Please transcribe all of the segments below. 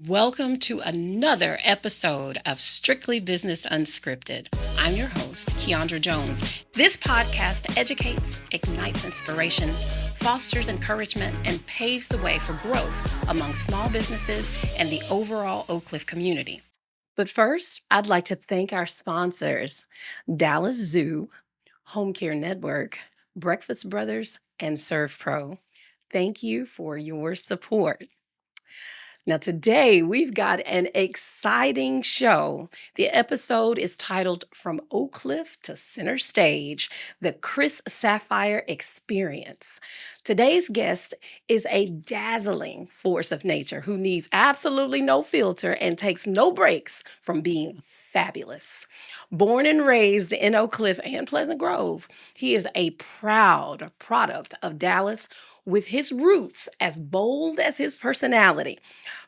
Welcome to another episode of Strictly Business Unscripted. I'm your host, Keandra Jones. This podcast educates, ignites inspiration, fosters encouragement, and paves the way for growth among small businesses and the overall Oak Cliff community. But first, I'd like to thank our sponsors, Dallas Zoo, Home Care Network, Breakfast Brothers, and Serve Pro. Thank you for your support. Now, today we've got an exciting show. The episode is titled From Oak Cliff to Center Stage, the Chris Sapphire Experience. Today's guest is a dazzling force of nature who needs absolutely no filter and takes no breaks from being fabulous. Born and raised in Oak Cliff and Pleasant Grove, he is a proud product of Dallas with his roots as bold as his personality.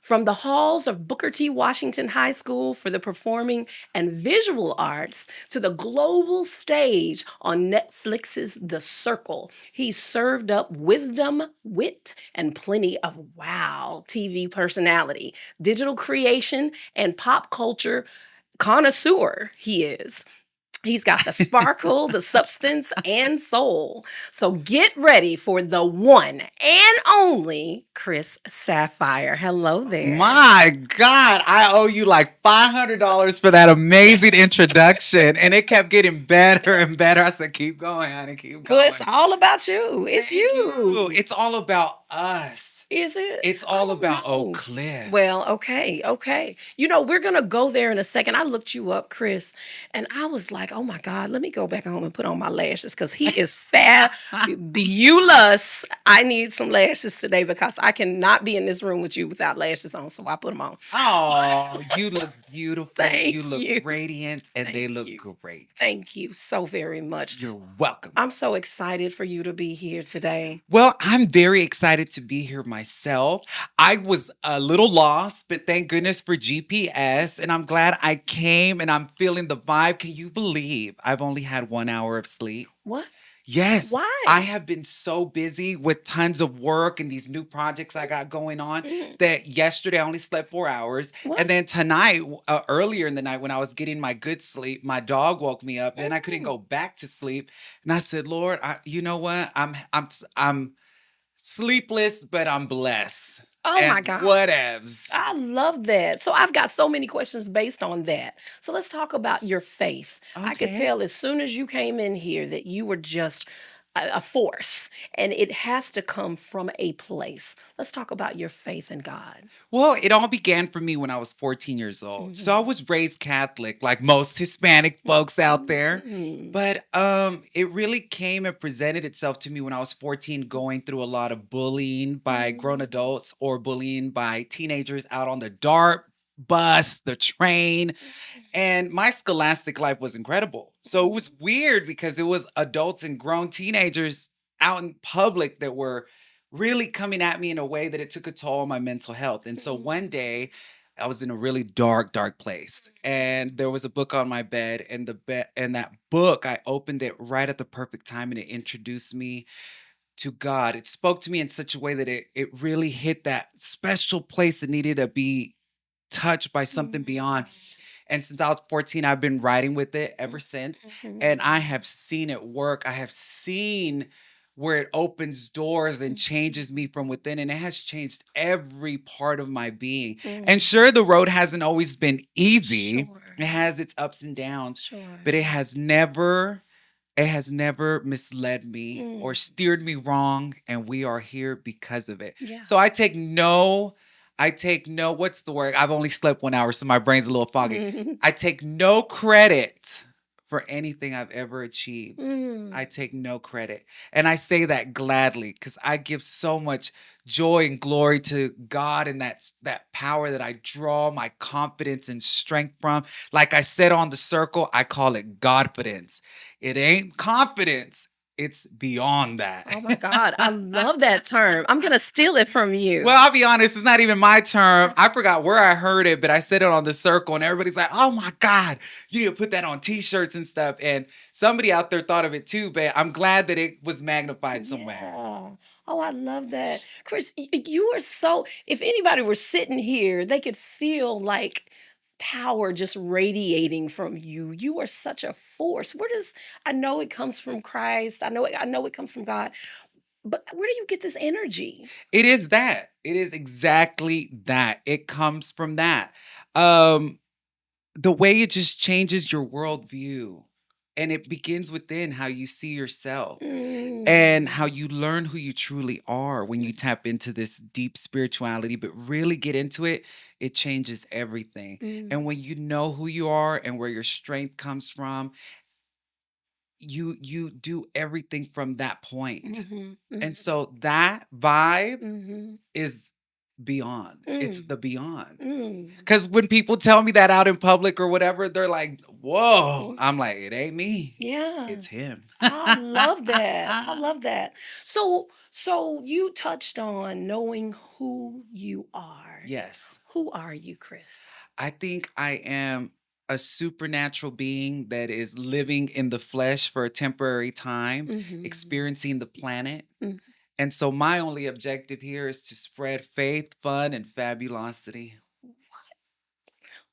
From the halls of Booker T. Washington High School for the Performing and Visual Arts to the global stage on Netflix's The Circle, he served up wisdom, wit, and plenty of wow TV personality, digital creation, and pop culture connoisseur he is. He's got the sparkle, the substance, and soul. So get ready for the one and only Chris Sapphire. Hello there. My God, I owe you like $500 for that amazing introduction. And it kept getting better and better. I said, keep going, honey, keep going. Well, it's all about you. It's Thank you. It's all about us. Is it? It's all about know. Oak Cliff. Well, okay. You know, we're going to go there in a second. I looked you up, Chris, and I was like, oh my God, let me go back home and put on my lashes because he is fabulous. I need some lashes today because I cannot be in this room with you without lashes on, so I put them on. Oh, you look beautiful. Thank you look you. radiant, and Thank they look you. great. Thank you so very much. You're welcome. I'm so excited for you to be here today. Well, I'm very excited to be here myself. I was a little lost, but thank goodness for GPS. And I'm glad I came and I'm feeling the vibe. Can you believe I've only had 1 hour of sleep? What? Yes. Why? I have been so busy with tons of work and these new projects I got going on that yesterday I only slept 4 hours. What? And then tonight, earlier in the night when I was getting my good sleep, my dog woke me up and I couldn't go back to sleep. And I said, Lord, you know what? I'm sleepless, but I'm blessed. Oh and my God. Whatevs. I love that. So I've got so many questions based on that. So let's talk about your faith. I could Okay. tell as soon as you came in here that you were just a force, and it has to come from a place. Let's talk about your faith in God. Well, it all began for me when I was 14 years old. So I was raised Catholic, like most Hispanic folks out there. Mhm. But it really came and presented itself to me when I was 14, going through a lot of bullying by grown adults or bullying by teenagers out on the DART bus, the train. And my scholastic life was incredible. So it was weird because it was adults and grown teenagers out in public that were really coming at me in a way that it took a toll on my mental health. And so one day I was in a really dark place. And there was a book on my bed, and that book, I opened it right at the perfect time and it introduced me to God. It spoke to me in such a way that it really hit that special place that needed to be touched by something beyond. And since I was 14, I've been writing with it ever since. And I have seen it work. I have seen where it opens doors and changes me from within. And it has changed every part of my being. And sure, the road hasn't always been easy. Sure. It has its ups and downs. Sure. But it has never misled me or steered me wrong. And we are here because of it. Yeah. So I take no, what's the word? I've only slept 1 hour, so my brain's a little foggy. I take no credit for anything I've ever achieved. I take no credit. And I say that gladly because I give so much joy and glory to God and that power that I draw my confidence and strength from. Like I said on The Circle, I call it Godfidence. It ain't confidence. It's beyond that. Oh my God. I love that term. I'm going to steal it from you. Well, I'll be honest, it's not even my term. I forgot where I heard it, but I said it on The Circle, and everybody's like, oh my God, you need to put that on t-shirts and stuff. And somebody out there thought of it too, but I'm glad that it was magnified somewhere. Yeah. Oh, I love that. Chris, you are so, if anybody were sitting here, they could feel like power just radiating from you. You are such a force. I know it comes from Christ. I know it comes from God. But where do you get this energy? It is that. It is exactly that. It comes from that. Um, the way it just changes your worldview. And it begins within how you see yourself and how Mm. you learn who you truly are when you tap into this deep spirituality, but really get into it, it changes everything. And Mm. when you know who you are and where your strength comes from, you do everything from that point. Mhm. And Mhm. so that vibe Mhm. is beyond. It's Mm. the beyond. Mm. Because when people tell me that out in public or whatever, they're like, whoa. Mm. I'm like, it ain't me. Yeah. It's him. I love that. I love that. So you touched on knowing who you are. Yes. Who are you, Chris? I think I am a supernatural being that is living in the flesh for a temporary time, Mhm. experiencing the planet. Mm. And so my only objective here is to spread faith, fun, and fabulosity.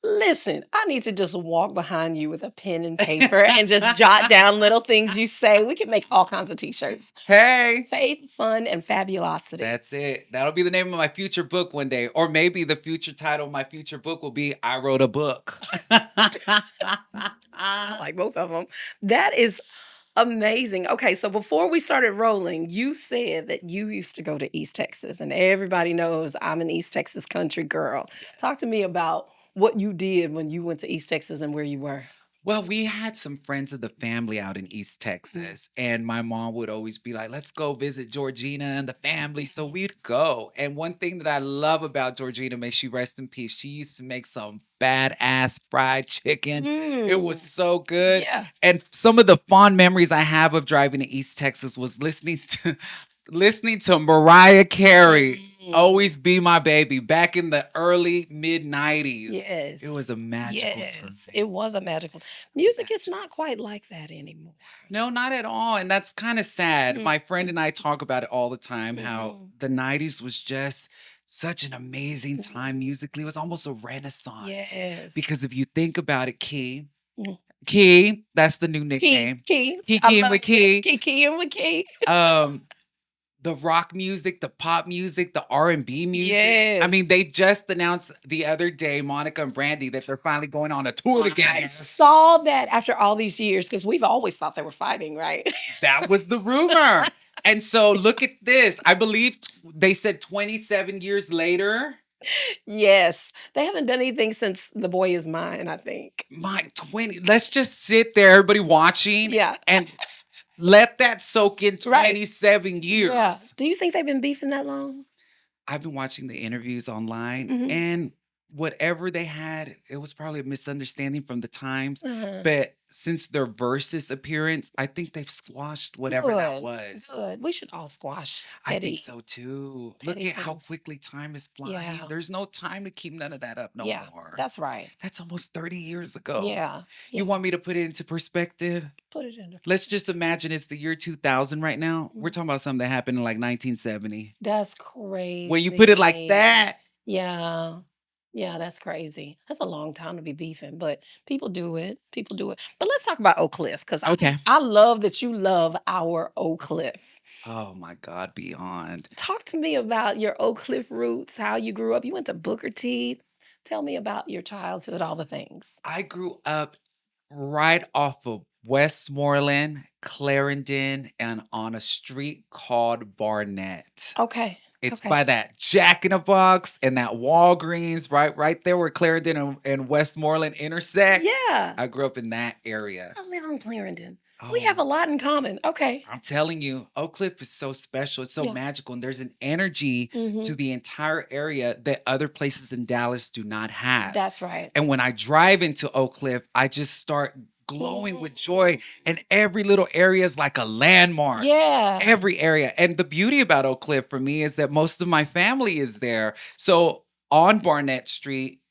Listen, I need to just walk behind you with a pen and paper and just jot down little things you say. We can make all kinds of t-shirts. Hey, Faith, fun, and fabulosity. that's it. That'll be the name of my future book one day. Or maybe the future title of my future book will be I Wrote a Book. I like both of them. That is amazing. Okay, so before we started rolling, you said that you used to go to East Texas, and everybody knows I'm an East Texas country girl. Talk Yes. to me about what you did when you went to East Texas and where you were. Well, we had some friends of the family out in East Mm. Texas, and my mom would always be like, let's go visit Georgina and the family. So we'd go. And one thing that I love about Georgina, may she rest in peace, she used to make some badass fried chicken. It was Mm. so good. Yeah. And some of the fond memories I have of driving to East Texas was listening to Mariah Carey. Mm. Always Be My Baby back in the early mid 90s. Yes. It was a magical Yes. time. It was a magical. Music is not quite like that anymore. No, not at all. And that's kind of sad. Mm. My friend and I talk about it all the time how Mhm. the 90s was just such an amazing time musically. It was almost a renaissance. Yes. Because if you think about it, Mm. Key, that's the new Key, nickname. Key. Key I and love McKee. Key and McKee. The rock music, the pop music, the R&B music. I Yes. mean, they just announced the other day, Monica and Brandy, that they're finally going on a tour I together. saw that after all these years because we've always thought they were fighting, right? That was the rumor. And so look at this. I believe they said 27 years later. Yes. They haven't done anything since The Boy Is Mine, I think. Let's just sit there, everybody watching, Yeah. and let that soak in Right. 27 years. Yeah. Do you think they've been beefing that long? I've been watching the interviews online, Mhm. and whatever they had, it was probably a misunderstanding from the times. Uh-huh. But since their versus appearance, I think they've squashed whatever that Good. was. Good. We should all squash I think petty. so too. Look petty at how things. quickly time is flying. Yeah. There's no time to keep none of that up no Yeah. more. That's right. That's almost 30 years ago. Yeah. You want me to put it into perspective? Put it in. Let's just imagine it's the year 2000 right now. We're Mhm. talking about something that happened in like 1970. That's crazy. When you put it like that, Yeah. Yeah, that's crazy. That's a long time to be beefing, but people do it. People do it. But let's talk about Oak Cliff because okay. I love that you love our Oak Cliff. Oh my God, beyond. Talk to me about your Oak Cliff roots, how you grew up. You went to Booker T. Tell me about your childhood, all the things. I grew up right off of Westmoreland, Clarendon, and on a street called Barnett. Okay. It's Okay. by that Jack in the Box and that Walgreens, right there where Clarendon and Westmoreland intersect. Yeah. I grew up in that area. I live on Clarendon. We have Oh, a lot in common. Okay. I'm telling you, Oak Cliff is so special. It's so Yeah. magical. And there's an energy to Mhm. the entire area that other places in Dallas do not have. That's right. And when I drive into Oak Cliff, I just start glowing with joy. And every little area is like a landmark. Yeah. Every area. And the beauty about Oak Cliff for me is that most of my family is there. So on Barnett Street,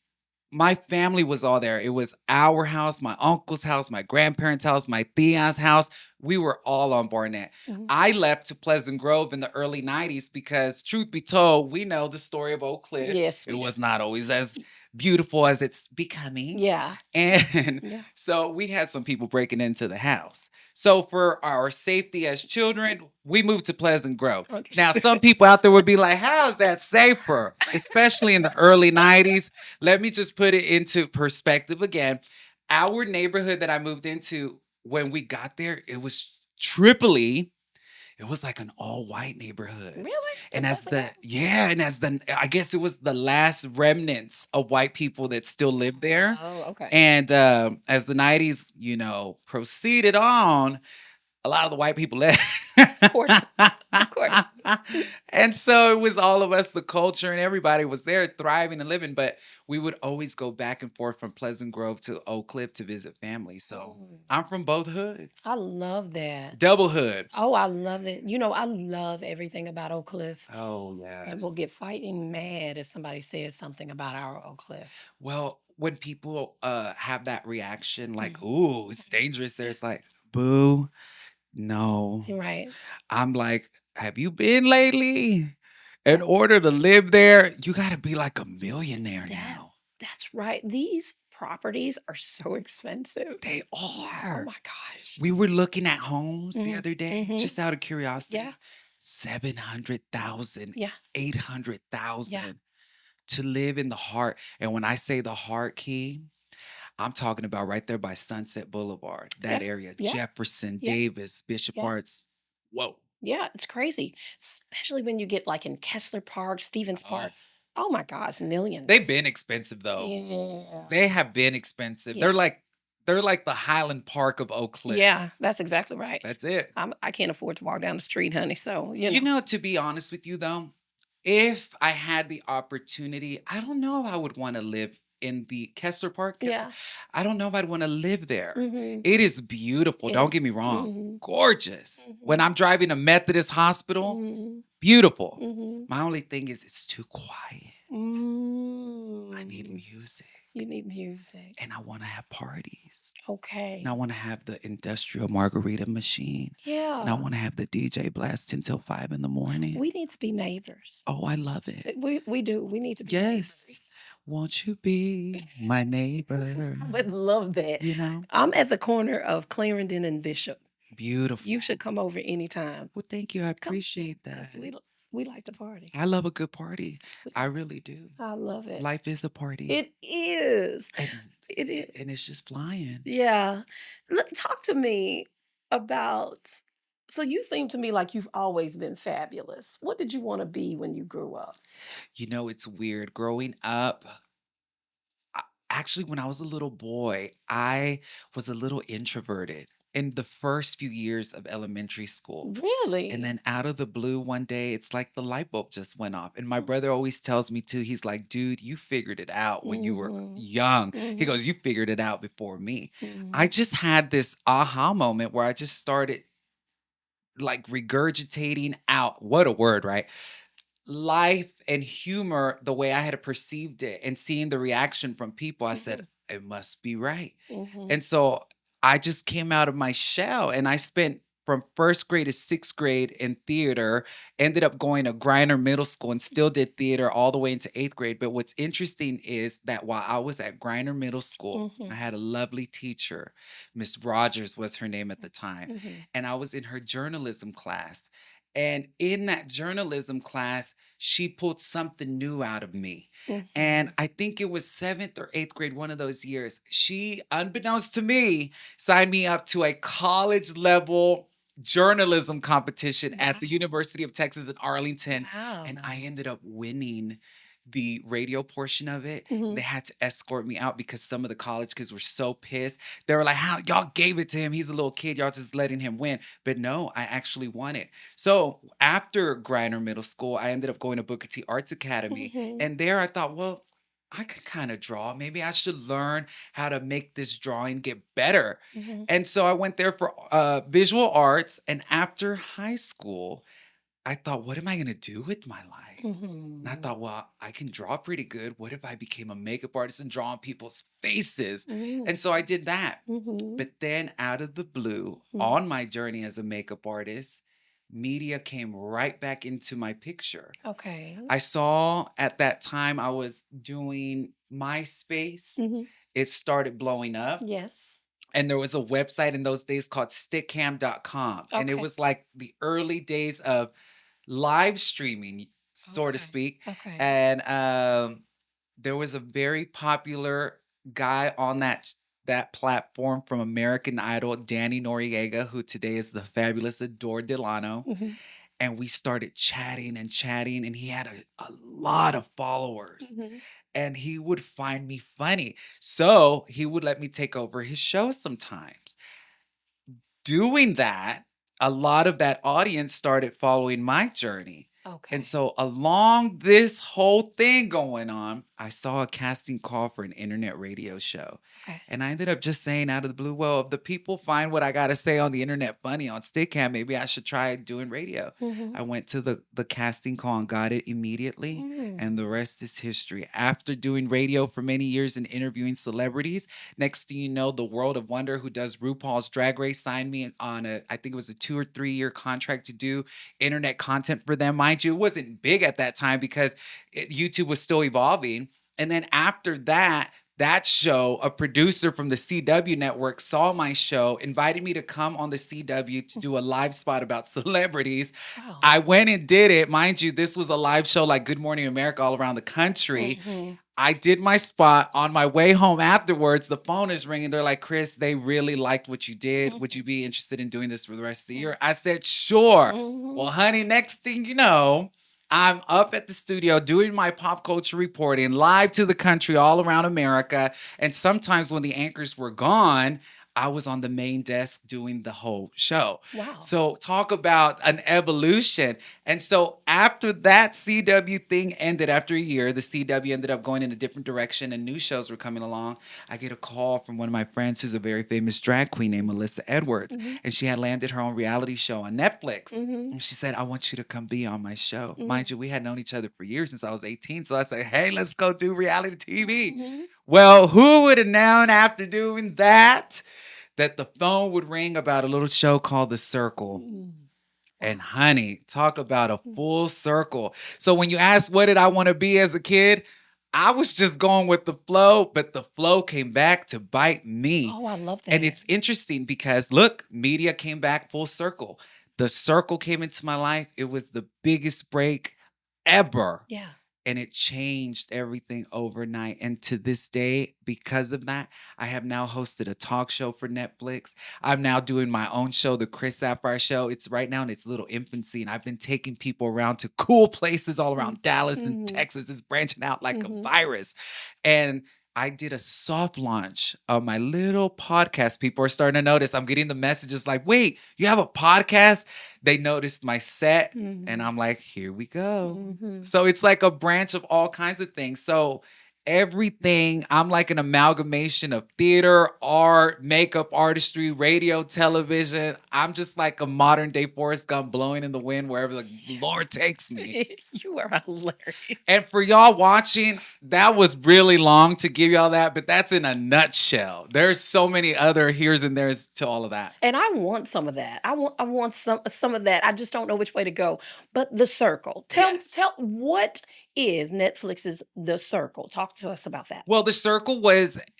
my family was all there. It was our house, my uncle's house, my grandparents' house, my tia's house. We were all on Barnett. Mhm. I left to Pleasant Grove in the early 90s because, truth be told, we know the story of Oak Cliff. Yes, It we do. was not always as beautiful as it's becoming. Yeah. And Yeah. so we had some people breaking into the house. So for our safety as children, we moved to Pleasant Grove. Now, Understood. some people out there would be like, how is that safer? Especially in the early 90s. Let me just put it into perspective again. Our neighborhood that I moved into, when we got there, it was Tripoli. It was like an all-white neighborhood. Really? And Is as that I guess it was the last remnants of white people that still lived there. Oh, okay. And as the 90s, proceeded on, a lot of the white people left. Of course. Of course. And so it was all of us, the culture, and everybody was there thriving and living. But we would always go back and forth from Pleasant Grove to Oak Cliff to visit family. So I'm from both hoods. I love that. Double hood. Oh, I love it. I love everything about Oak Cliff. Oh, And we'll yes. get fighting mad if somebody says something about our Oak Cliff. Well, when people have that reaction, like, Mhm. ooh, it's dangerous, there's like, boo, no. Right. I'm like, have you been lately? In order to live there, you got to be like a millionaire That- now. That's right. These properties are so expensive. They Oh are. my gosh. We were looking at homes the Mhm, other day, mhm. just out of curiosity. Yeah. 700,000, Yeah. 800,000 to live in the heart. And when I say the heart, Key, I'm talking about right there by Sunset Boulevard, that Yeah, area, yeah, Jefferson, yeah, Davis, Bishop yeah. Arts. Whoa. Yeah, it's crazy. Especially when you get like in Kessler Park, Stevens Park. Oh my gosh, millions. They've been expensive though. Yeah. They have been expensive. Yeah. They're like the Highland Park of Oak Cliff. Yeah, that's exactly right. That's it. I can't afford to walk down the street, honey. So, To be honest with you though, if I had the opportunity, I don't know if I would want to live in the Kessler Park. Yeah. I don't know if I'd want to live there. Mhm. It is beautiful. It Don't is. get me wrong. Mhm. Gorgeous. When Mhm. I'm driving to Methodist Hospital, Mhm. beautiful. Mhm. My only thing is it's too quiet. I need Mm. music. You need music. And I want to have parties. Okay. And I want to have the industrial margarita machine. And I Yeah. want to have the DJ blasting till 5 in the morning. We need to be neighbors. Oh, I love it. We do. We need to be Yes. neighbors. Won't you be my neighbor? I would love that. I'm at the corner of Clarendon and Bishop. Beautiful. You should come over anytime. Well, thank you. I Come, appreciate 'cause that. we like to party. I love a good party. We I like to- really do. I love it. Life is a party. It is. And, It is. and it's just flying. Yeah. Talk to me about. So you seem to me like you've always been fabulous. What did you want to be when you grew up? It's weird. Growing up, actually, when I was a little boy, I was a little introverted in the first few years of elementary school. Really? And then out of the blue one day, it's like the light bulb just went off. And my brother always tells me too, he's like, dude, you figured it out when you were Mhm. young. He Mhm. goes, you figured it out before me. Mhm. I just had this aha moment where I just started like regurgitating out, what a word, right? Life and humor the way I had perceived it and seeing the reaction from people. I said, it must be right. Mhm. And so I just came out of my shell and I spent from first grade to sixth grade in theater, ended up going to Griner Middle School and still did theater all the way into eighth grade. But what's interesting is that while I was at Griner Middle School, Mhm. I had a lovely teacher. Miss Rogers was her name at the time. Mhm. And I was in her journalism class. And in that journalism class, she pulled something new out of me. Mhm. And I think it was seventh or eighth grade, one of those years, she, unbeknownst to me, signed me up to a college level journalism competition at the University of Texas at Arlington. Wow. And I ended up winning the radio portion of it. Mhm. They had to escort me out because some of the college kids were so pissed. They were like, how y'all gave it to him? He's a little kid. Y'all just letting him win. But no, I actually won it. So after Griner Middle School, I ended up going to Booker T Arts Academy. Mhm. And there I thought, well, I could kind of draw. Maybe I should learn how to make this drawing get better. Mhm. And so I went there for visual arts. And after high school, I thought, what am I going to do with my life? And I thought, well, I can draw pretty good. What if I became a makeup artist and draw on people's faces? And so I did that. But then out of the blue, on my journey as a makeup artist, media came right back into my picture. Okay. I saw at that time I was doing MySpace. It started blowing up. Yes. And there was a website in those days called stickcam.com. And it Okay. was like the early days of live streaming, so to Okay. speak. Okay. And there was a very popular guy on that platform from American Idol, Danny Noriega, who today is the fabulous Adore Delano. And we started chatting, and he had a lot of followers. And he would find me funny. So he would let me take over his show sometimes. Doing that, a lot of that audience started following my journey. Okay. And so along this whole thing going on, I saw a casting call for an internet radio show. Okay. And I ended up just saying out of the blue, well, if the people find what I got to say on the internet funny on Stickcam, maybe I should try doing radio. I went to the casting call and got it immediately. And the rest is history. After doing radio for many years and interviewing celebrities, next thing you know, the World of Wonder, who does RuPaul's Drag Race, signed me on I think it was a 2 or 3 year contract to do internet content for them. Mind you, it wasn't big at that time because YouTube was still evolving. And then after that show, a producer from the CW network saw my show, invited me to come on the CW to do a live spot about celebrities. Wow. I went and did it. Mind you, this was a live show like Good Morning America all around the country. I did my spot. On my way home afterwards, the phone is ringing. They're like, Chris, they really liked what you did. Would you be interested in doing this for the rest of the year? I said, sure. Well, honey, next thing you know, I'm up at the studio doing my pop culture reporting live to the country all around America. And sometimes when the anchors were gone, I was on the main desk doing the whole show. Wow. So talk about an evolution. And so after that CW thing ended after a year, the CW ended up going in a different direction and new shows were coming along. I get a call from one of my friends who's a very famous drag queen named Melissa Edwards. And she had landed her own reality show on Netflix. And she said, I want you to come be on my show. Mind you, we had known each other for years since I was 18. So I said, hey, let's go do reality TV. Well, who would have known after doing that the phone would ring about a little show called The Circle? And honey, talk about a full circle. So when you ask what did I want to be as a kid, I was just going with the flow, but the flow came back to bite me. Oh, I love that. And it's interesting because look, media came back full circle. The Circle came into my life. It was the biggest break ever. Yeah. And it changed everything overnight. And to this day, because of that, I have now hosted a talk show for Netflix. I'm now doing my own show, the Chris Sapphire Show. It's right now in its little infancy. And I've been taking people around to cool places all around Dallas and Texas. It's branching out like a virus. And I did a soft launch of my little podcast. People are starting to notice. I'm getting the messages like, wait, you have a podcast? They noticed my set. And I'm like, here we go. So it's like a branch of all kinds of things. So everything, I'm like an amalgamation of theater, art, makeup, artistry, radio, television. I'm just like a modern day Forrest Gump blowing in the wind wherever the Lord takes me. You are hilarious. And for y'all watching, that was really long to give y'all that, but that's in a nutshell. There's so many other here's and there's to all of that. And I want some of that. I want some of that. I just don't know which way to go. But The Circle. Tell what is Netflix's The Circle? Talk to us about that. Well, The Circle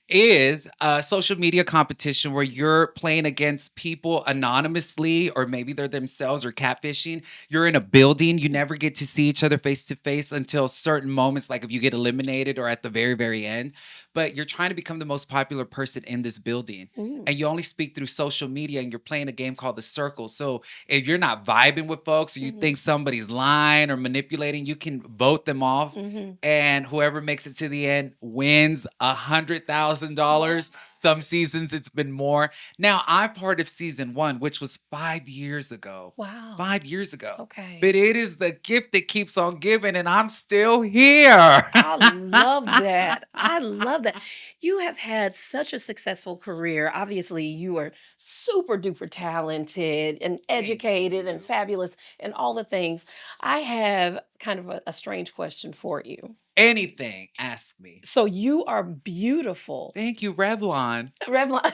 is a social media competition where you're playing against people anonymously, or maybe they're themselves, or catfishing. You're in a building. You never get to see each other face to face until certain moments, like if you get eliminated or at the very, very end. But you're trying to become the most popular person in this building. And you only speak through social media, and you're playing a game called The Circle. So if you're not vibing with folks, or you think somebody's lying or manipulating, you can vote them off. And whoever makes it to the end wins $100,000 $100,000. Some seasons it's been more. Now I'm part of season 1, which was 5 years ago. Wow. 5 years ago. Okay. But it is the gift that keeps on giving, and I'm still here. I love that. I love that. You have had such a successful career. Obviously, you are super duper talented and educated and fabulous and all the things. I have kind of a strange question for you. Anything, ask me. So you are beautiful. Thank you, Revlon. Revlon.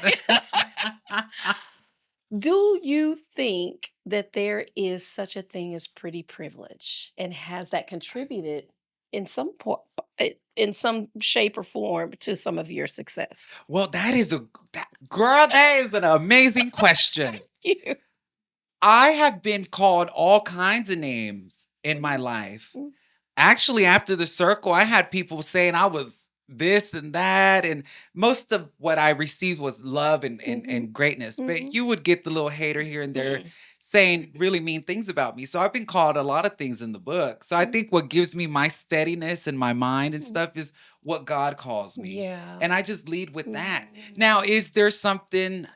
Do you think that there is such a thing as pretty privilege, and has that contributed in in some shape or form to some of your success? Well, that is an amazing question. Thank you. I have been called all kinds of names in my life. Mm. Actually, after the circle, I had people saying I was this and that, and most of what I received was love and greatness. But you would get the little hater here and there saying really mean things about me. So I've been called a lot of things in the book. So I think what gives me my steadiness and my mind and stuff is what God calls me. Yeah. And I just lead with that. Now, is there something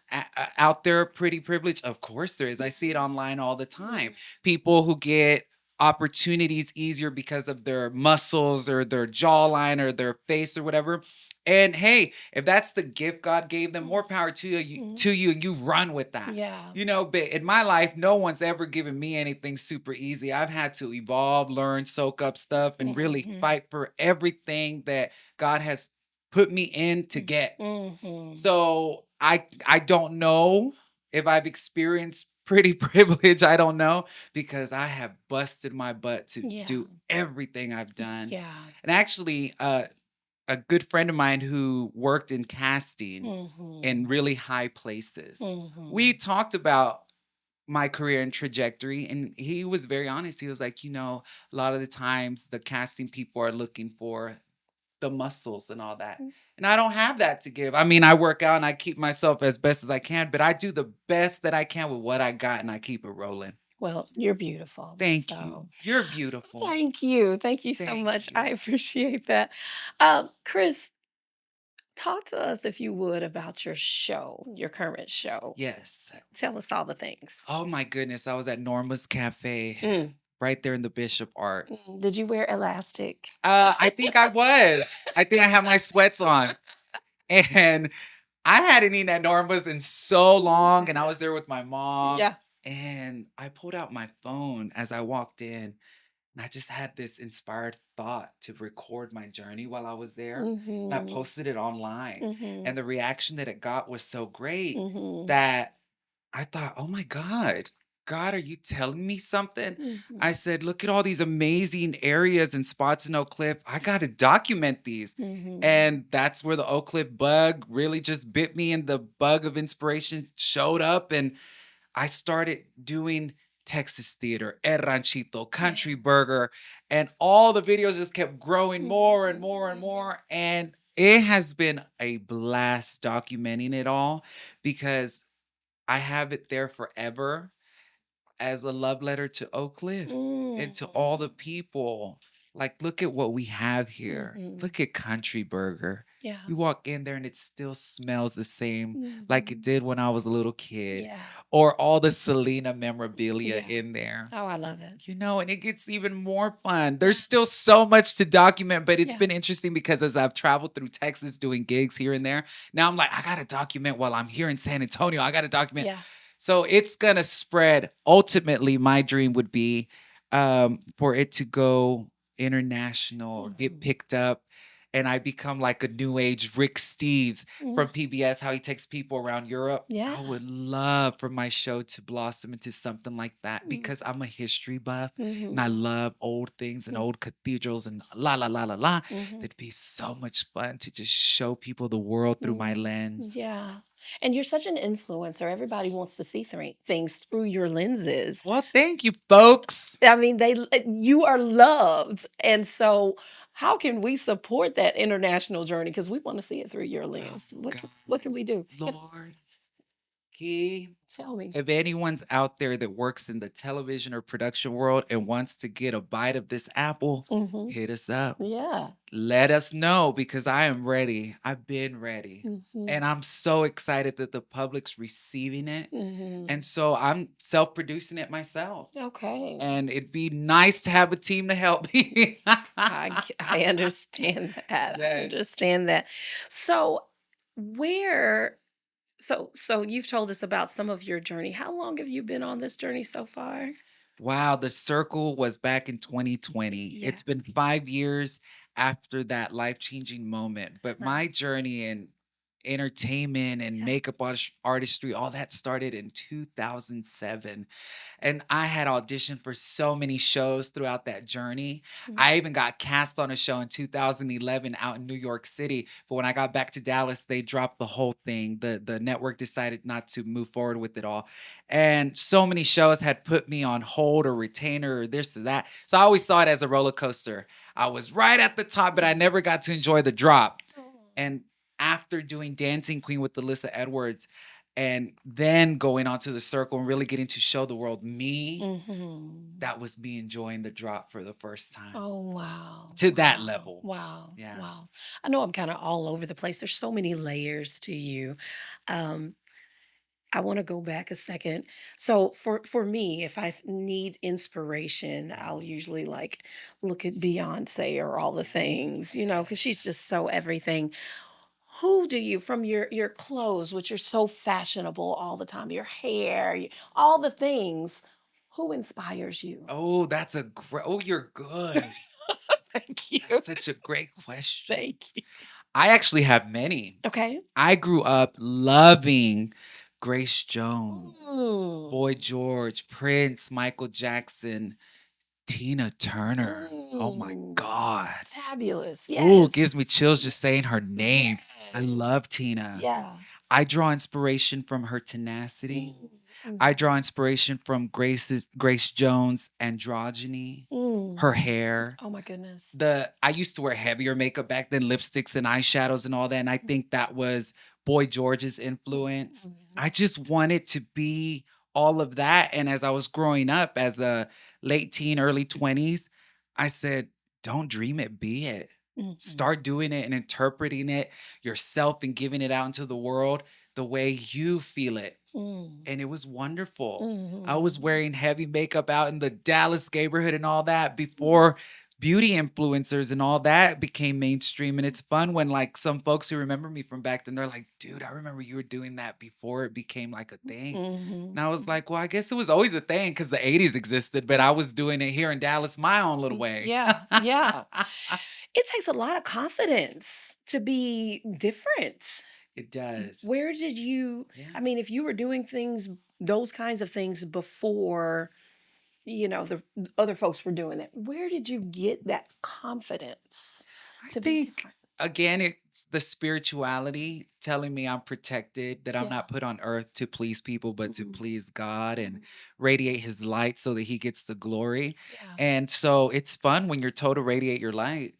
out there, pretty privilege? Of course there is. I see it online all the time. People who get opportunities easier because of their muscles or their jawline or their face or whatever. And hey, if that's the gift God gave them, more power to you, and you run with that. Yeah. You know, but in my life, no one's ever given me anything super easy. I've had to evolve, learn, soak up stuff, and really fight for everything that God has put me in to get. So I don't know if I've experienced pretty privilege. I don't know, because I have busted my butt to do everything I've done. Yeah. And actually, a good friend of mine who worked in casting in really high places, we talked about my career and trajectory, and he was very honest. He was like, you know, a lot of the times the casting people are looking for the muscles and all that. And I don't have that to give. I mean, I work out and I keep myself as best as I can, but I do the best that I can with what I got, and I keep it rolling. Well, you're beautiful. Thank you. You're beautiful. Thank you. Thank you so Thank much. you. I appreciate that. Chris, talk to us, if you would, about your show, your current show. Yes. Tell us all the things. Oh my goodness. I was at Norma's Cafe right there in the Bishop Arts. Did you wear elastic? I think I was. I think I had my sweats on. And I hadn't eaten at Norma's in so long, and I was there with my mom. Yeah. And I pulled out my phone as I walked in, and I just had this inspired thought to record my journey while I was there. And I posted it online. And the reaction that it got was so great that I thought, oh my God, are you telling me something? I said, look at all these amazing areas and spots in Oak Cliff. I got to document these. And that's where the Oak Cliff bug really just bit me, and the bug of inspiration showed up. And I started doing Texas theater, El Ranchito, Country Burger, and all the videos just kept growing more and more and more. And it has been a blast documenting it all, because I have it there forever as a love letter to Oak Cliff and to all the people. Like, look at what we have here. Look at Country Burger. Yeah. You walk in there and it still smells the same like it did when I was a little kid. Yeah. Or all the Selena memorabilia in there. Oh, I love it. You know, and it gets even more fun. There's still so much to document, but it's been interesting because as I've traveled through Texas doing gigs here and there, now I'm like, I got to document while I'm here in San Antonio. I got to document. Yeah. So it's going to spread. Ultimately, my dream would be for it to go international or get picked up, and I become like a new age Rick Steves from PBS, how he takes people around Europe. Yeah. I would love for my show to blossom into something like that, because I'm a history buff and I love old things and old cathedrals and la la la la la. It'd be so much fun to just show people the world through my lens. Yeah. And you're such an influencer. Everybody wants to see things through your lenses. Well, thank you, folks. I mean, you are loved. And so how can we support that international journey? Because we want to see it through your lens. What can we do? Lord, Key, Tell me. if anyone's out there that works in the television or production world and wants to get a bite of this apple, Mm-hmm. hit us up. Yeah. Let us know because I am ready. I've been ready. Mm-hmm. And I'm so excited that the public's receiving it. Mm-hmm. And so I'm self-producing it myself. Okay. And it'd be nice to have a team to help me. I understand that. I Yes. understand that. So where so you've told us about some of your journey. How long have you been on this journey so far? Wow, the circle was back in 2020. Yeah. It's been 5 years after that life-changing moment. But Right. my journey in entertainment and Yeah. makeup artistry, all that started in 2007. And I had auditioned for so many shows throughout that journey. Mhm. I even got cast on a show in 2011 out in New York City. But when I got back to Dallas, they dropped the whole thing. The network decided not to move forward with it all. And so many shows had put me on hold or retainer or this or that. So I always saw it as a roller coaster. I was right at the top, but I never got to enjoy the drop. And after doing Dancing Queen with Alyssa Edwards, and then going on to the circle and really getting to show the world me, Mm-hmm. that was me enjoying the drop for the first time. Oh, wow. To that Wow. level. Wow. Yeah. Wow. I know I'm kind of all over the place. There's so many layers to you. I want to go back a second. So for me, if I need inspiration, I'll usually like look at Beyonce or all the things, because she's just so everything. Who do you, from your clothes, which are so fashionable all the time, your hair, all the things, who inspires you? Oh, that's a great, oh, you're good. Thank you. That's such a great question. Thank you. I actually have many. Okay. I grew up loving Grace Jones, Mm. Boy George, Prince, Michael Jackson, Tina Turner. Oh my Mm. God. Fabulous. Oh, Yes. it gives me chills just saying her name. I Yes. love Tina. Yeah. I draw inspiration from her tenacity. Mm. I draw inspiration from Grace Jones' androgyny, Mm. her hair. Oh my goodness. I used to wear heavier makeup back then, lipsticks and eyeshadows and all that. And I think that was Boy George's influence. Mhm. I just wanted to be all of that. And as I was growing up as a late teen, early 20s, I said, don't dream it, be it. Mhm. Start doing it and interpreting it yourself and giving it out into the world the way you feel it. Mm. And it was wonderful. Mhm. I was wearing heavy makeup out in the Dallas neighborhood and all that before beauty influencers and all that became mainstream. And it's fun when like some folks who remember me from back then, they're like, dude, I remember you were doing that before it became like a thing. Mhm. And I was like, well, I guess it was always a thing because the 80s existed, but I was doing it here in Dallas my own little way. Yeah. Yeah. It takes a lot of confidence to be different. It does. Where did you, Yeah. I mean, if you were doing those kinds of things before, the other folks were doing it, where did you get that confidence I to be think, different? again, it's the spirituality telling me I'm protected, that I'm Yeah. not put on earth to please people, but to Mhm. please God and Mhm. radiate his light so that he gets the glory. Yeah. And so it's fun when you're told to radiate your light.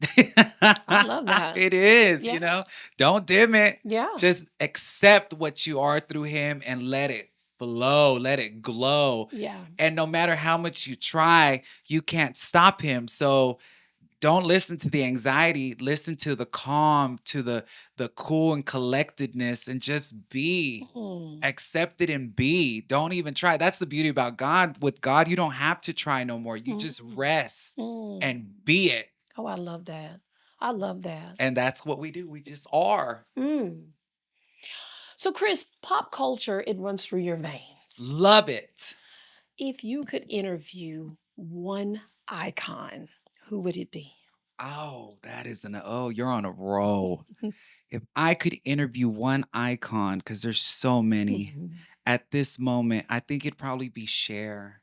I love that. It is, Yeah. don't dim it. Yeah. Just accept what you are through him and let it flow, let it glow. Yeah. And no matter how much you try, you can't stop him. So don't listen to the anxiety, listen to the calm, to the cool and collectedness, and just be. Mhm. Accept it and be. Don't even try. That's the beauty about God. With God, you don't have to try no more. You just Mhm. rest Mm. and be it. Oh, I love that. I love that. And that's what we do. We just are. Mm. So, Chris, pop culture, it runs through your veins. Love it. If you could interview one icon, who would it be? Oh, you're on a roll. If I could interview one icon, because there's so many Mhm. at this moment, I think it'd probably be Cher.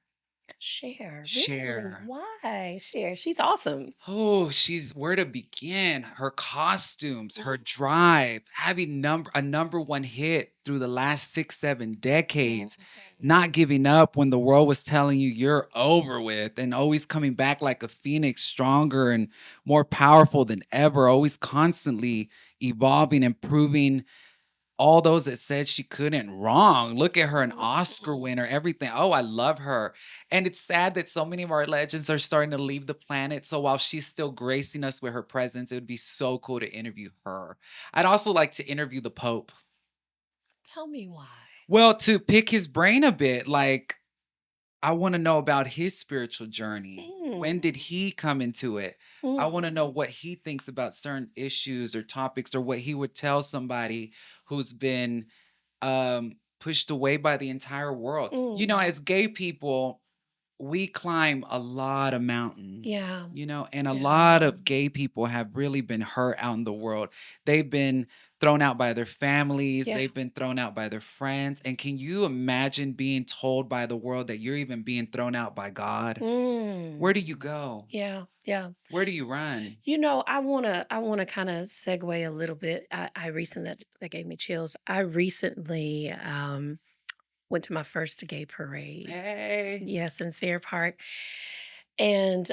Cher. Really? Cher. Why? Cher. She's awesome. Oh, where to begin? Her costumes, her drive, having a number one hit through the last 6, 7 decades, not giving up when the world was telling you you're over with, and always coming back like a phoenix, stronger and more powerful than ever, always constantly evolving, improving. all those that said she couldn't, wrong. Look at her, an Oscar winner, everything. Oh, I love her. And it's sad that so many of our legends are starting to leave the planet. So while she's still gracing us with her presence, it would be so cool to interview her. I'd also like to interview the Pope. Tell me why. Well, to pick his brain a bit, like, I want to know about his spiritual journey. When did he come into it? I want to know what he thinks about certain issues or topics, or what he would tell somebody who's been pushed away by the entire world. You know, as gay people, we climb a lot of mountains. Yeah. You know, and a lot of gay people have really been hurt out in the world. They've been thrown out by their families. Yeah. They've been thrown out by their friends. And can you imagine being told by the world that you're even being thrown out by God? Where do you go? Yeah. Yeah. Where do you run? You know, I wanna kind of segue a little bit. I recently that gave me chills. I recently went to my first gay parade. Hey. Yes, in Fair Park. And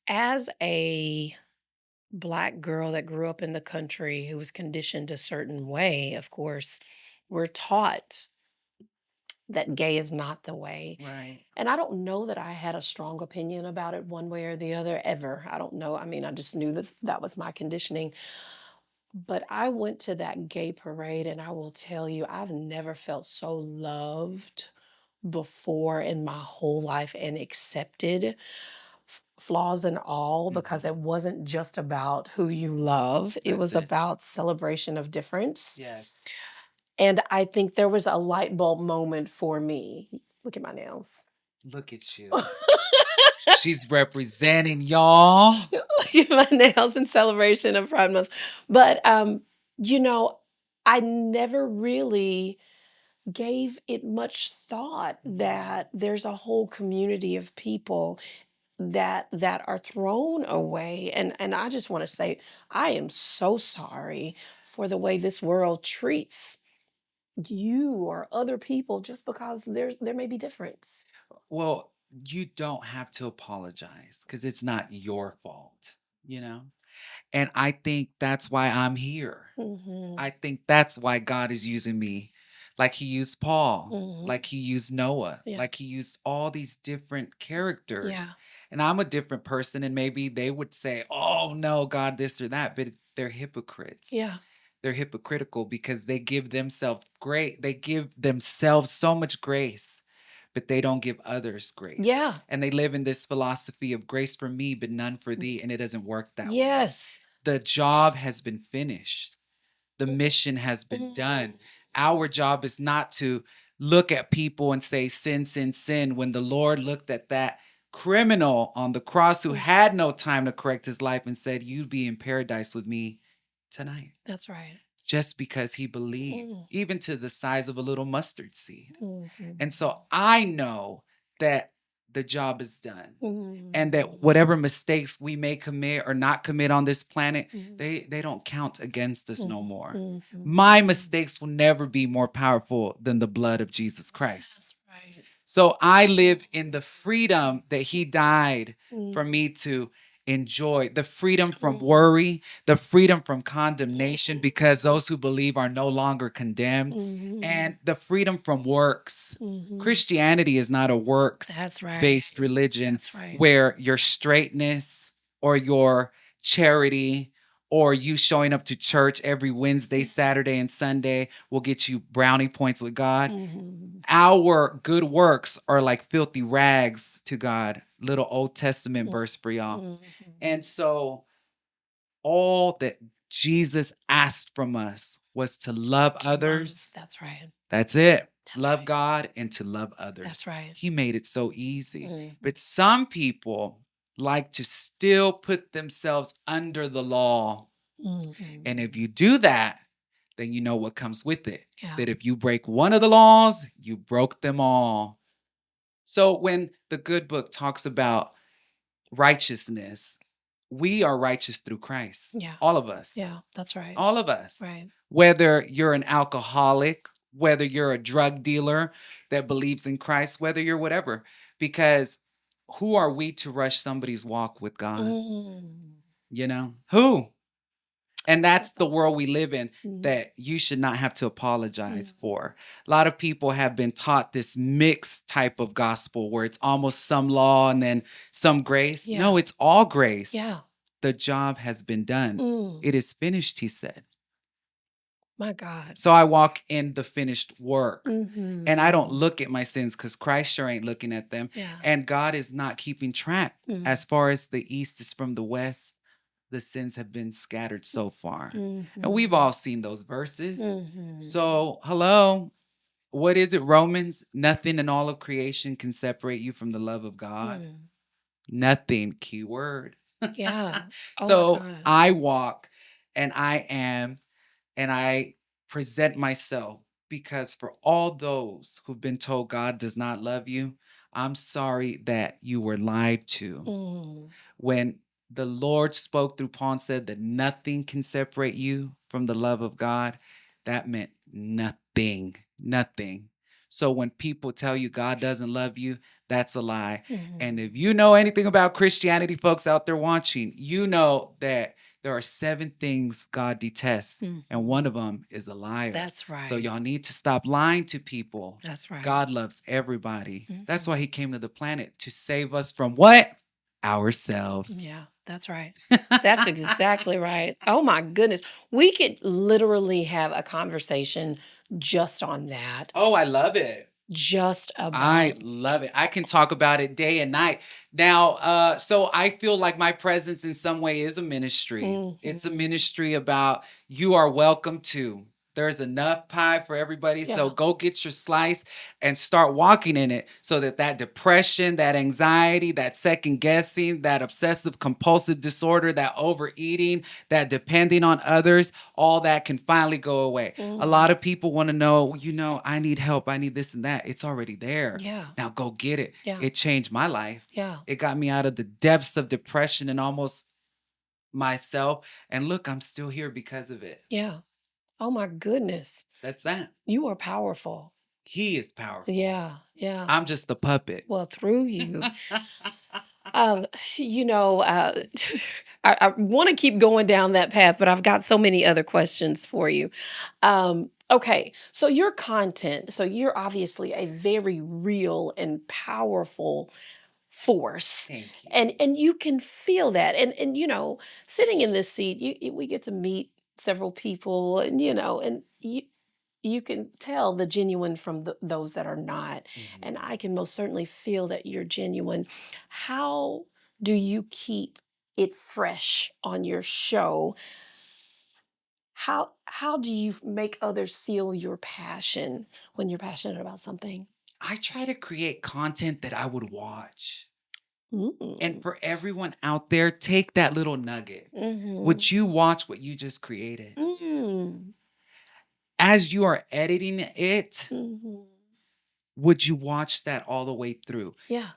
as a Black girl that grew up in the country who was conditioned a certain way, of course, we're taught that gay is not the way. Right. And I don't know that I had a strong opinion about it one way or the other ever. I don't know. I mean, I just knew that that was my conditioning. But I went to that gay parade, and I will tell you, I've never felt so loved before in my whole life, and accepted, flaws and all, because it wasn't just about who you love. It was That's it. about celebration of difference. Yes. And I think there was a light bulb moment for me. Look at my nails. Look at you. She's representing, y'all. Look at my nails in celebration of Pride Month. But you know, I never really gave it much thought that there's a whole community of people that are thrown away. And I just want to say, I am so sorry for the way this world treats you or other people just because there may be difference. Well, you don't have to apologize because it's not your fault, you know? And I think that's why I'm here. I think that's why God is using me, like he used Paul, like he used Noah, Yeah. like he used all these different characters. Yeah. And I'm a different person, and maybe they would say, oh no, God, this or that, but they're hypocrites. Yeah. They're hypocritical because they give themselves so much grace, but they don't give others grace. Yeah. And they live in this philosophy of grace for me, but none for thee. And it doesn't work that way. Yes. The job has been finished. The mission has been done. Our job is not to look at people and say, sin, sin, sin. When the Lord looked at that criminal on the cross who had no time to correct his life and said, you'd be in paradise with me tonight. That's right. Just because he believed, even to the size of a little mustard seed. And so I know that the job is done, and that whatever mistakes we may commit or not commit on this planet, they don't count against us no more. My mistakes will never be more powerful than the blood of Jesus Christ. That's right. So I live in the freedom that he died for me to enjoy, the freedom from worry, the freedom from condemnation, because those who believe are no longer condemned, and the freedom from works. Christianity is not a That's right. works-based religion. That's right. Where your straightness or your charity or you showing up to church every Wednesday, Saturday, and Sunday will get you brownie points with God. Our good works are like filthy rags to God. Little Old Testament verse for y'all. And so all that Jesus asked from us was to love others. That's right. That's it. That's love right. God and to love others. That's right. He made it so easy. But some people like to still put themselves under the law. And if you do that, then you know what comes with it. Yeah. That if you break one of the laws, you broke them all. So when the good book talks about righteousness, we are righteous through Christ. Yeah. All of us. Yeah, that's right. All of us. Right. Whether you're an alcoholic, whether you're a drug dealer that believes in Christ, whether you're whatever. Because who are we to rush somebody's walk with God? You know? Who? And that's the world we live in Mhm. that you should not have to apologize Mhm. for. A lot of people have been taught this mixed type of gospel where it's almost some law and then some grace. Yeah. No, it's all grace. Yeah. The job has been done. Mm. It is finished, he said. My God. So I walk in the finished work. Mhm. And I don't look at my sins because Christ sure ain't looking at them. Yeah. And God is not keeping track. Mhm. As far as the east is from the west, the sins have been scattered so far. And we've all seen those verses. Mhm. So, hello. What is it, Romans? Nothing in all of creation can separate you from the love of God. Mm. Nothing, key word. Yeah. Oh my So God. I walk and I am and I present myself because for all those who've been told God does not love you, I'm sorry that you were lied to. Mm. When the Lord spoke through Paul and said that nothing can separate you from the love of God, that meant nothing, nothing. So when people tell you God doesn't love you, that's a lie. Mhm. And if you know anything about Christianity, folks out there watching, you know that there are 7 things God detests, Mhm. and one of them is a liar. That's right. So y'all need to stop lying to people. That's right. God loves everybody. That's Mhm. why he came to the planet, to save us from what? Ourselves. Yeah, that's right. That's exactly right. Oh my goodness. We could literally have a conversation just on that. Oh, I love it. Just I about. love it. I can talk about it day and night. Now, so I feel like my presence in some way is a ministry. It's a Mhm. ministry about you are welcome to. There's enough pie for everybody. So Yeah. go get your slice and start walking in it so that that depression, that anxiety, that second guessing, that obsessive compulsive disorder, that overeating, that depending on others, all that can finally go away. A Mhm. lot of people want to know, I need help. I need this and that. It's already there. Yeah. Now go get it. Yeah. It changed my life. Yeah. It got me out of the depths of depression and almost myself. And look, I'm still here because of it. Yeah. Oh my goodness. That's that. You are powerful. He is powerful. Yeah. Yeah. I'm just the puppet. Well, through you. Um, you know, I want to keep going down that path, but I've got so many other questions for you. Okay, so your content, so you're obviously a very real and powerful force, Thank you. and you can feel that, and sitting in this seat, we get to meet several people, and and you can tell the genuine from those that are not. And Mhm. I can most certainly feel that you're genuine. How do you keep it fresh on your show? How do you make others feel your passion when you're passionate about something? I try to create content that I would watch. And Mm. for everyone out there, take that little nugget. Mhm. Would you watch what you just created? Mm. As you are editing it, Mhm. would you watch that all the way through? Yeah.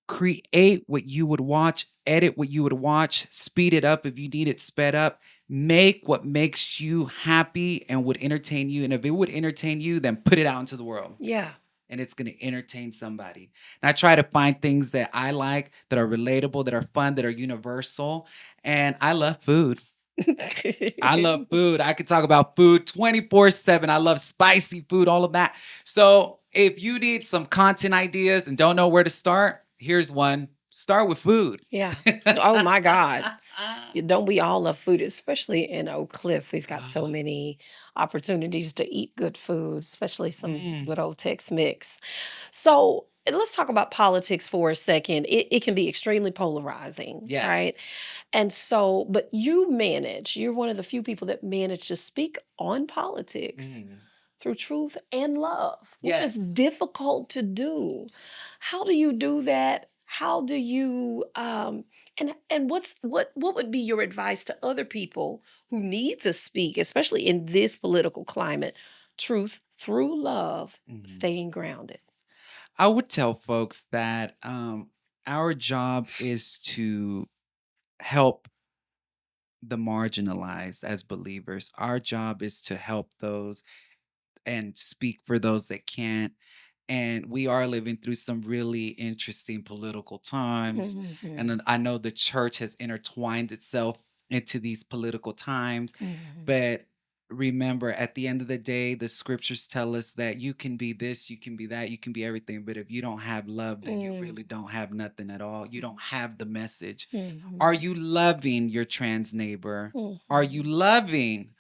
Create what you would watch, edit what you would watch, speed it up if you need it sped up. Make what makes you happy and would entertain you. And if it would entertain you, then put it out into the world. Yeah. And it's going to entertain somebody. And I try to find things that I like, that are relatable, that are fun, that are universal. And I love food. I love food. I could talk about food 24/7. I love spicy food, all of that. So if you need some content ideas and don't know where to start, here's one. Start with food. Yeah. Oh my God. Don't we all love food, especially in Oak Cliff? We've got so many opportunities to eat good food, especially some Mm. good old Tex-Mex. So let's talk about politics for a second. It can be extremely polarizing, Yes. right? And so, but you're one of the few people that manage to speak on politics Mm. through truth and love, which is Yes. difficult to do. How do you do that? How do you and what would be your advice to other people who need to speak, especially in this political climate, truth through love, Mhm. staying grounded? I would tell folks that our job is to help the marginalized as believers. Our job is to help those and speak for those that can't. And we are living through some really interesting political times. Mhm. And then I know the church has intertwined itself into these political times. Mhm. But remember, at the end of the day, the scriptures tell us that you can be this, you can be that, you can be everything. But if you don't have love, then you really don't have nothing at all. You don't have the message. Are Mhm. you loving your trans neighbor? Are you Mhm. loving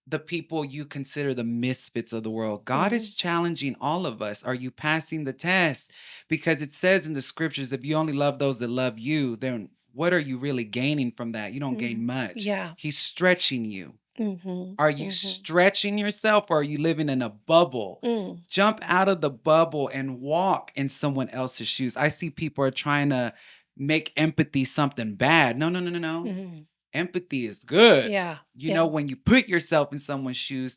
the people you consider the misfits of the world? God Mhm. is challenging all of us. Are you passing the test? Because it says in the scriptures, if you only love those that love you, then what are you really gaining from that? You don't gain Mhm. much. Yeah. He's stretching you. Mhm. Are you Mhm. stretching yourself, or are you living in a bubble? Mm. Jump out of the bubble and walk in someone else's shoes. I see people are trying to make empathy something bad. No, no, no, no, no. Mhm. Empathy is good. Yeah. You Yeah. know, when you put yourself in someone's shoes,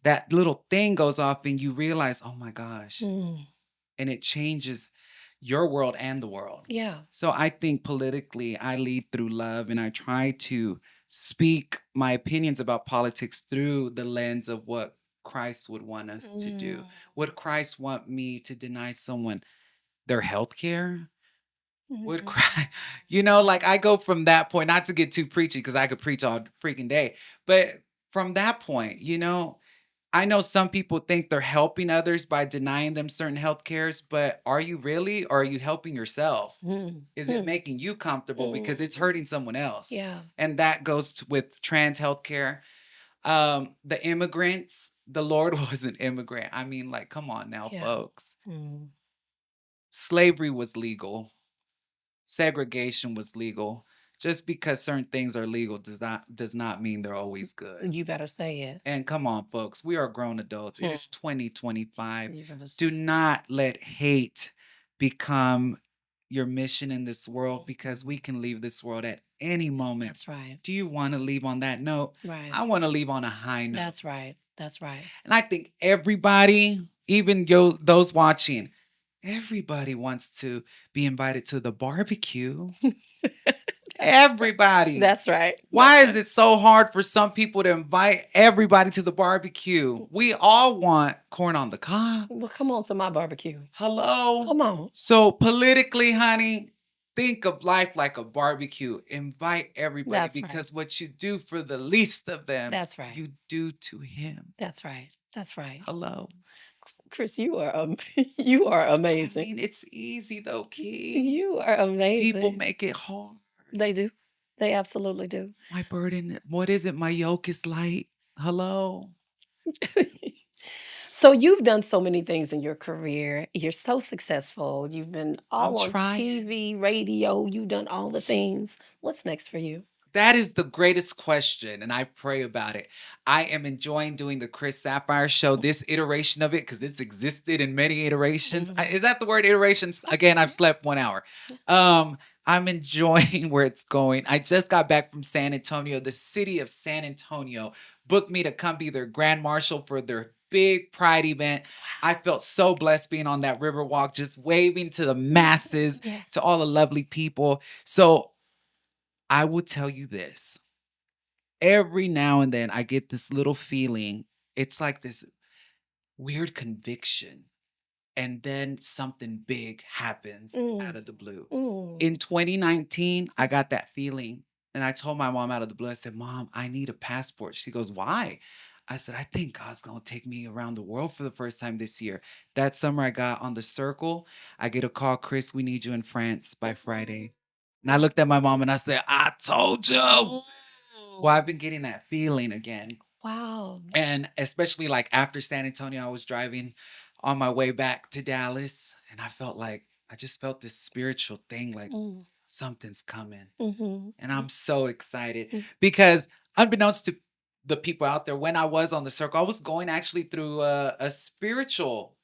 that little thing goes off and you realize, oh my gosh, Mm. and it changes your world and the world. Yeah. So I think politically, I lead through love, and I try to speak my opinions about politics through the lens of what Christ would want us to do. Mm. Would Christ want me to deny someone their health care? Would Mhm. Christ, like I go from that point, not to get too preachy because I could preach all freaking day, but from that point, I know some people think they're helping others by denying them certain health cares, but are you really, or are you helping yourself? Mm. Is it Mm. making you comfortable because it's Mm. hurting someone else? Yeah. And that goes with trans healthcare. The immigrants, the Lord was an immigrant. I mean, like, come on now, Yeah. folks. Mm. Slavery was legal. Segregation was legal. Just because certain things are legal does not mean they're always good. You better say it. And come on, folks, we are grown adults. It Hmm. is 2025. You better say Do it. not let hate become your mission in this world, because we can leave this world at any moment. That's right. Do you want to leave on that note? Right. I want to leave on a high note. That's right. That's right. And I think everybody, even those watching, everybody wants to be invited to the barbecue. Everybody. That's right. Why is it so hard for some people to invite everybody to the barbecue? We all want corn on the cob. Well, come on to my barbecue. Hello? Come on. So politically, honey, think of life like a barbecue. Invite everybody, That's right. because what you do for the least of them, That's right. you do to him. That's right. That's right. Hello? Chris, you are you are I amazing. mean, it's easy though, Key. You are amazing. People make it hard. They do. They absolutely do. My burden, what is it? My yoke is light. Hello? So you've done so many things in your career. You're so successful. You've been I'm all on trying. TV, radio. You've done all the things. What's next for you? That is the greatest question, and I pray about it. I am enjoying doing the Chris Sapphire show, this iteration of it, because it's existed in many iterations. Mhm. Is that the word, iterations? Again, I've slept 1 hour. I'm enjoying where it's going. I just got back from San Antonio. The city of San Antonio booked me to come be their grand marshal for their big pride event. I felt so blessed being on that river walk, just waving to the masses, Yeah. to all the lovely people. So I will tell you this. Every now and then I get this little feeling. It's like this weird conviction. And then something big happens out of the blue. Mm. In 2019, I got that feeling. And I told my mom out of the blue, I said, Mom, I need a passport. She goes, why? I said, I think God's going to take me around the world for the first time this year. That summer, I got on the circle. I get a call, Chris, we need you in France by Friday. And I looked at my mom and I said, I told you. Well, I've been getting that feeling again. Wow. And especially like after San Antonio, I was driving on my way back to Dallas. And I just felt this spiritual thing, like Mm. something's coming. Mm-hmm. And I'm so excited Mm. because unbeknownst to the people out there, when I was on the circle, I was going actually through a spiritual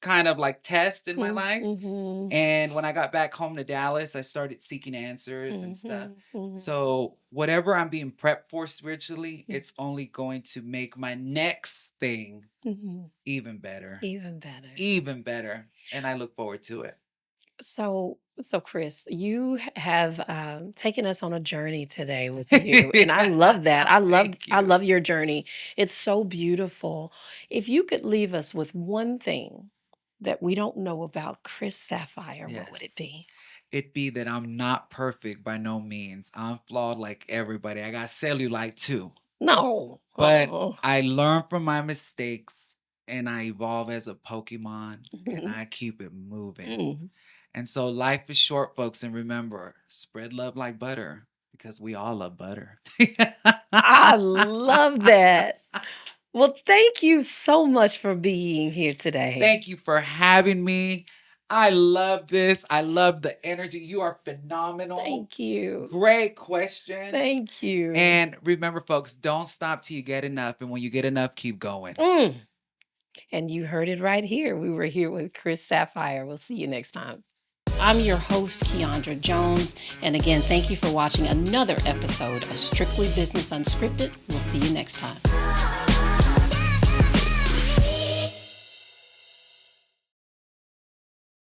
kind of like test in my life. Mm-hmm. And when I got back home to Dallas, I started seeking answers and stuff. Mm-hmm. So whatever I'm being prepped for spiritually, it's only going to make my next thing Mm-hmm. even better. Even better. Even better. And I look forward to it. So Chris, you have taken us on a journey today with you, and I love that. Thank I you. love your journey. It's so beautiful. If you could leave us with one thing that we don't know about Chris Sapphire, what would it Yes. be? it be that I'm not perfect by no means. I'm flawed like everybody. I got cellulite too. No. But Oh. I learn from my mistakes and I evolve as a Pokemon and Mhm. I keep it moving. Mm. And so life is short, folks. And remember, spread love like butter because we all love butter. I love that. Well, thank you so much for being here today. Thank you for having me. I love this. I love the energy. You are phenomenal. Thank you. Great questions. Thank you. And remember, folks, don't stop till you get enough. And when you get enough, keep going. And you heard it right here. We were here with Chris Sapphire. We'll see you next time. I'm your host, Keandra Jones. And again, thank you for watching another episode of Strictly Business Unscripted. We'll see you next time.